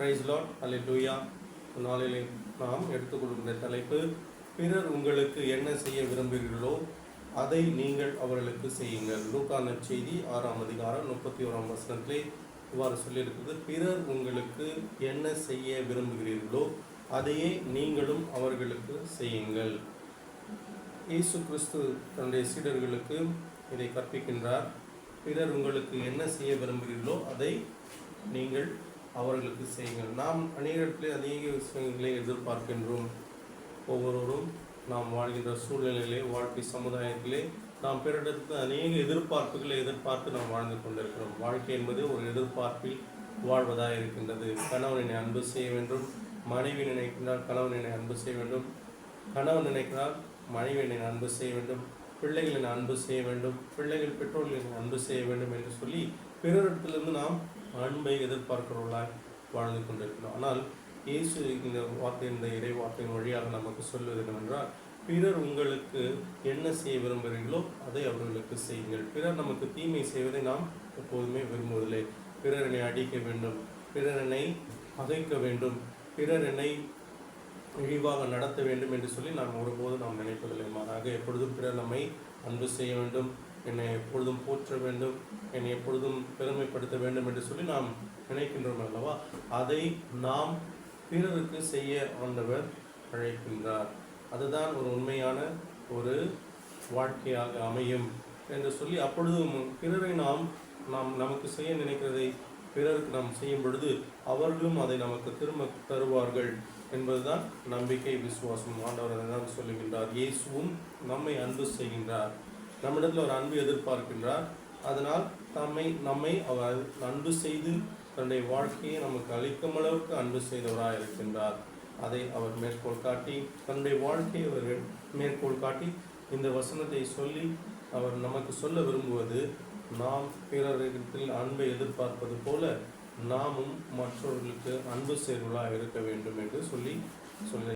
Price Lord, அல்லேலூயா. நாளிலே நாம் எடுத்துக்கொள்கின்ற தலைப்பு, பிறர் உங்களுக்கு என்ன செய்ய விரும்புகிறீர்களோ அதை நீங்கள் அவர்களுக்கு செய்யுங்கள். லூக்கா நற்செய்தி 6ஆம் அதிகாரம் 31ஆம் வசனத்திலே இவ்வாறு சொல்லியிருக்கிறது, பிறர் உங்களுக்கு என்ன செய்ய விரும்புகிறீர்களோ அதையே நீங்களும் அவர்களுக்கு செய்யுங்கள். இயேசு கிறிஸ்து தன்னுடைய சீடர்களுக்கு இதை கற்பிக்கின்றார். பிறர் உங்களுக்கு என்ன செய்ய விரும்புகிறீர்களோ அதை நீங்கள் அவர்களுக்கு செய்யுங்கள். நாம் அநேகத்திலே அநேக விஷயங்களை எதிர்பார்க்கின்றோம். ஒவ்வொருவரும் நாம் வாழ்கின்ற சூழ்நிலையிலே, வாழ்க்கை சமுதாயத்திலே நாம் பிறரிடத்து அநேக எதிர்பார்ப்புகளை எதிர்பார்த்து நாம் வாழ்ந்து கொண்டிருக்கிறோம். வாழ்க்கை என்பது ஒரு எதிர்பார்ப்பில் வாழ்வதாக இருக்கின்றது. கணவனை அன்பு செய்ய வேண்டும், மனைவி நினைக்கிறார் கணவனை அன்பு செய்ய வேண்டும், கணவன் நினைக்கிறார் மனைவியை அன்பு செய்ய வேண்டும், பிள்ளைகளின் அன்பு செய்ய வேண்டும், பிள்ளைகள் பெற்றோர்களின் அன்பு செய்ய வேண்டும் என்று சொல்லி பிறரிடத்திலிருந்து நாம் அன்பை எதிர்பார்க்கிறவர்களாய் வாழ்ந்து கொண்டிருக்கிறோம். ஆனால் இயேசு இந்த இறை வார்த்தையின் வழியாக நமக்கு சொல்வது என்னவென்றால், பிறர் உங்களுக்கு என்ன செய்ய விரும்புகிறீர்களோ அதை அவர்களுக்கு செய்யுங்கள். பிறர் நமக்கு தீமை செய்வதை நாம் எப்போதுமே விரும்புவதில்லை. பிறர் என்னை அடிக்க வேண்டும், பிறர் என்னை பகைக்க வேண்டும், பிறர் என்னை இழிவாக நடத்த வேண்டும் என்று சொல்லி நாம் ஒருபோதும் நாம் நினைப்பதில்லை. மாறாக எப்பொழுதும் பிறர் நம்மை அன்பு செய்ய வேண்டும், என்னை எப்பொழுதும் போற்ற வேண்டும், என்னை எப்பொழுதும் பெருமைப்படுத்த வேண்டும் என்று சொல்லி நாம் நினைக்கின்றோம் அல்லவா? அதை நாம் பிறருக்கு செய்ய ஆண்டவர் அழைக்கின்றார். அதுதான் ஒரு உண்மையான ஒரு வாழ்க்கையாக அமையும் என்று சொல்லி, அப்பொழுதும் பிறரை நாம் நமக்கு செய்ய நினைக்கிறதை பிறருக்கு நாம் செய்யும் பொழுது அவர்களும் அதை நமக்கு திரும்ப தருவார்கள் என்பதுதான் நம்பிக்கை, விசுவாசம். ஆண்டவர் அதை தான் சொல்லுகின்றார். இயேசுவும் நம்மை அன்பு செய்கின்றார், நம்மிடத்தில் ஒரு அன்பு எதிர்பார்க்கின்றார். அதனால் நம்மை அவர் அன்பு செய்து தன்னுடைய வாழ்க்கையை நமக்கு அளிக்கும் அளவுக்கு அன்பு செய்தவராக இருக்கின்றார். அதை அவர் மேற்கோள் காட்டி, தன்னுடைய வாழ்க்கையை அவர் மேற்கோள் காட்டி இந்த வசனத்தை சொல்லி அவர் நமக்கு சொல்ல விரும்புவது, நாம் பிறரிடத்தில் அன்பை எதிர்பார்ப்பது போல நாமும் மற்றவர்களுக்கு அன்பு செய்வர்களாக இருக்க வேண்டும் என்று சொல்லி